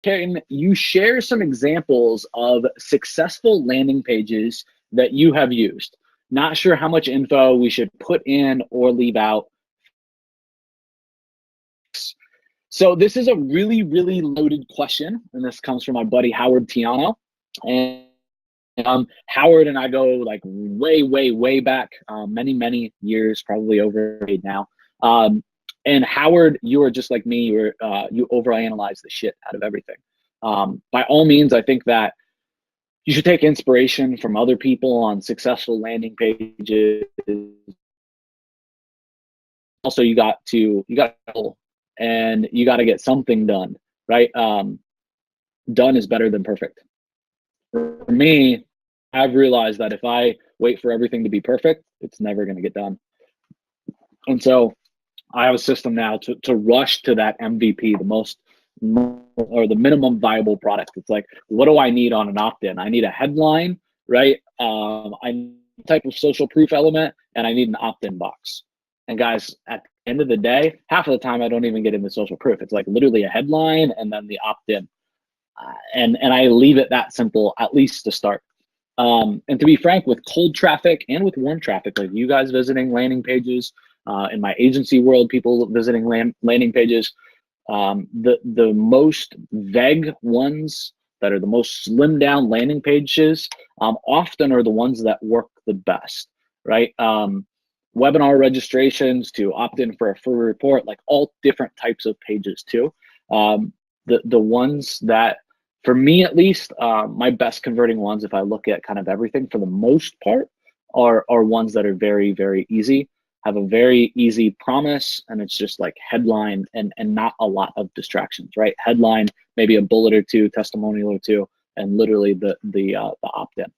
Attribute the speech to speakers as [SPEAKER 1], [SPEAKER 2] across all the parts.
[SPEAKER 1] can you share some examples of successful landing pages that you have used? Not sure how much info we should put in or leave out. So this is a really, really loaded question, and this comes from my buddy Howard Tiano. And Howard and I go like way, way, way back, many, many years, probably over a decade now. And Howard, you are just like me. You overanalyze the shit out of everything. By all means, I think that you should take inspiration from other people on successful landing pages. Also, you got and you got to get something done, right? Done is better than perfect. For me, I've realized that if I wait for everything to be perfect, it's never going to get done. And so I have a system now to rush to that MVP, the minimum viable product. It's like, what do I need on an opt-in? I need a headline, right? I need a type of social proof element, and I need an opt-in box. And guys, at the end of the day, half of the time I don't even get into social proof. It's like literally a headline and then the opt-in. And I leave it that simple, at least to start. And to be frank, with cold traffic and with warm traffic, like you guys visiting landing pages, in my agency world, people visiting landing pages, the most vague ones that are the most slimmed down landing pages often are the ones that work the best, right? Webinar registrations to opt in for a free report, like all different types of pages too. The ones that, for me at least, my best converting ones, if I look at kind of everything for the most part, are ones that are very, very easy, have a very easy promise, and it's just like headline and not a lot of distractions, right? Headline, maybe a bullet or two, testimonial or two, and literally the opt-in.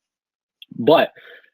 [SPEAKER 1] But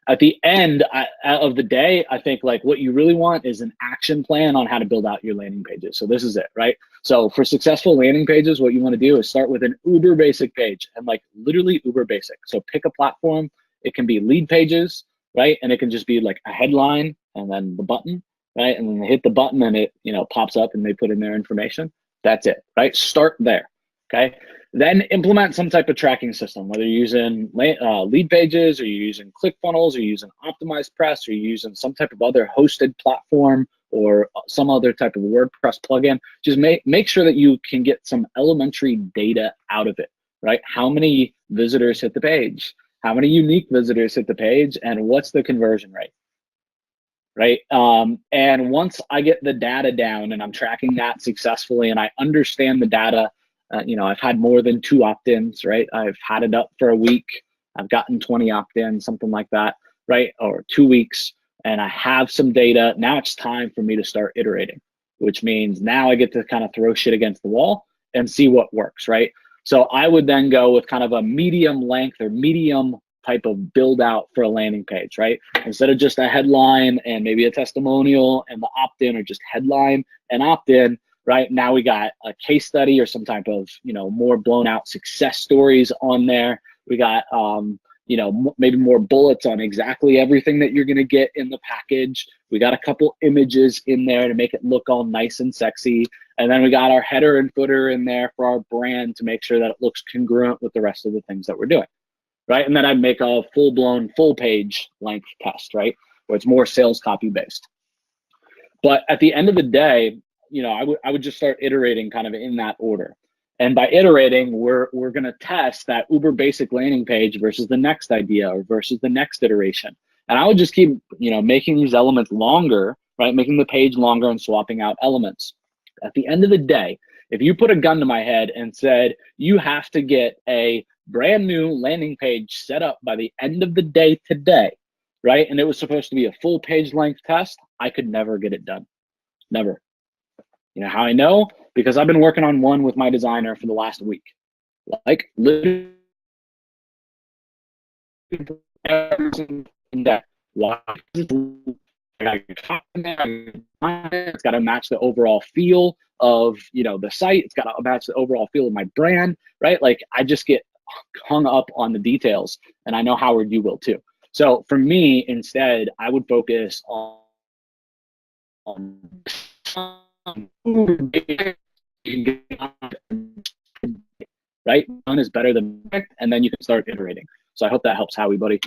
[SPEAKER 1] at the end of the day, I think like what you really want is an action plan on how to build out your landing pages. So this is it, right? So for successful landing pages, what you want to do is start with an uber basic page, and like literally uber basic. So pick a platform. It can be Lead Pages, right? And it can just be like a headline and then the button, right? And then they hit the button and it, pops up and they put in their information. That's it, right? Start there, okay? Then implement some type of tracking system, whether you're using Lead Pages or you're using ClickFunnels or you're using OptimizePress or you're using some type of other hosted platform or some other type of WordPress plugin. Just make sure that you can get some elementary data out of it, right? How many visitors hit the page? How many unique visitors hit the page? And what's the conversion rate? Right. And once I get the data down and I'm tracking that successfully and I understand the data, I've had more than 2 opt-ins, right? I've had it up for a week. I've gotten 20 opt-ins, something like that, right? Or 2 weeks, and I have some data. Now it's time for me to start iterating, which means now I get to kind of throw shit against the wall and see what works, right? So I would then go with kind of a medium length or medium type of build out for a landing page, right? Instead of just a headline and maybe a testimonial and the opt-in, or just headline and opt-in, right? Now we got a case study or some type of, more blown out success stories on there. We got, maybe more bullets on exactly everything that you're going to get in the package. We got a couple images in there to make it look all nice and sexy. And then we got our header and footer in there for our brand to make sure that it looks congruent with the rest of the things that we're doing, right? And then I'd make a full-blown full page length test, right? Where it's more sales copy based. But at the end of the day, I would just start iterating kind of in that order. And by iterating, we're going to test that uber basic landing page versus the next idea or versus the next iteration. And I would just keep, making these elements longer, right? Making the page longer and swapping out elements. At the end of the day, if you put a gun to my head and said, you have to get a brand new landing page set up by the end of the day today, right? And it was supposed to be a full page length test, I could never get it done. Never. You know how I know? Because I've been working on one with my designer for the last week. Like literally, why? It's got to match the overall feel of the site. It's got to match the overall feel of my brand, right? Like I just get hung up on the details, and I know Howard, you will too. So for me, instead, I would focus on right? Done is better than perfect, and then you can start iterating. So I hope that helps Howie, buddy.